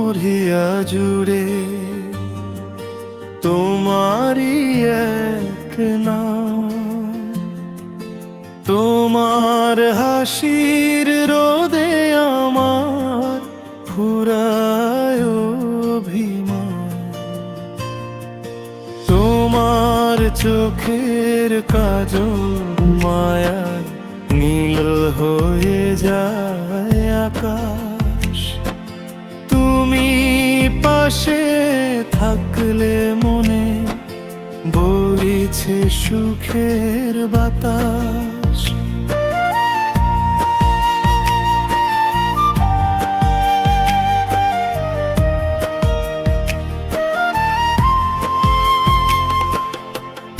মরিয়া জুড়ে তোমারই এক নাম। তোমার হাসির রোদে আমার ফুরায় অভিমান। তোমার চোখের কাজল মায়ায় নীল হয়ে যায় আকাশ। তুমি পাশে থাকলে মনে বইছে সুখের বাতাস।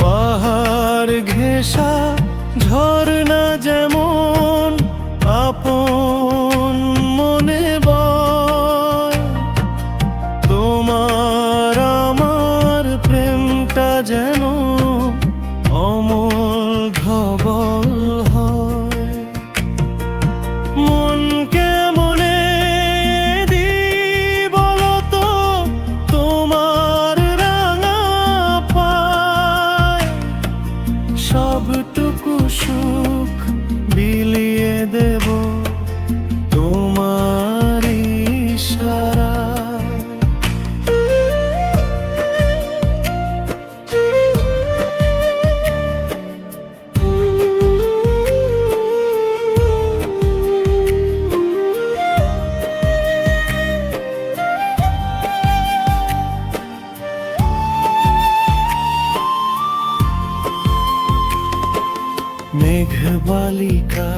পাহাড় ঘেঁষা ঝরনা যেমন আপন মনে বয়, তোমার আমার প্রেমটা যেন অমল ধবল হয়। মন কেমনে দিই বলো তো তোমার রাঙা পায়। সবটুকু সুখ বিলিয়ে দেব তোমার ইশারায়। মেঘবালিকা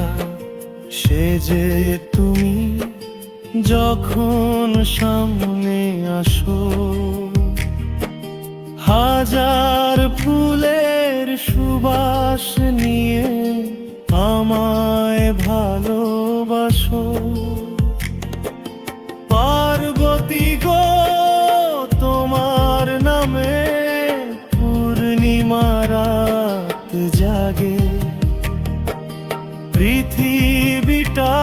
সেজে তুমি যখন সামনে আসো, হাজার ফুলের সুবাস নিয়ে আমায় ভালোবাসো। পার্বতী গো তোমার নামে পূর্ণিমা রাত জাগে। পৃথিবীটা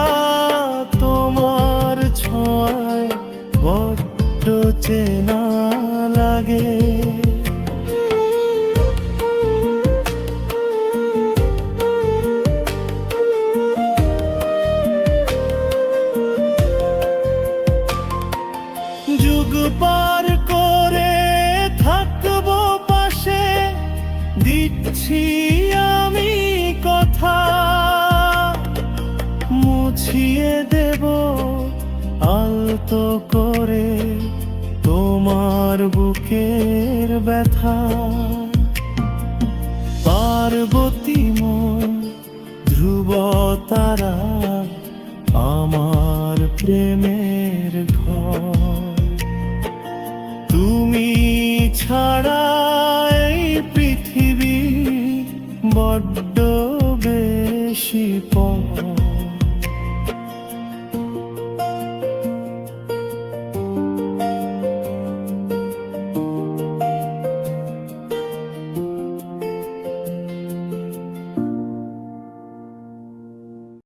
তোমার ছোঁয়ায় বড্ড চেনা লাগে। যুগ পার করে থাকবো পাশে, দিচ্ছি আমি কথা। মুছিয়ে দেব আলতো করে তোমার বুকের ব্যথা। পার্বতী মন ধ্রুব তারা আমার প্রেমের ঘর। তুমি ছাড়া এই পৃথিবী বড্ড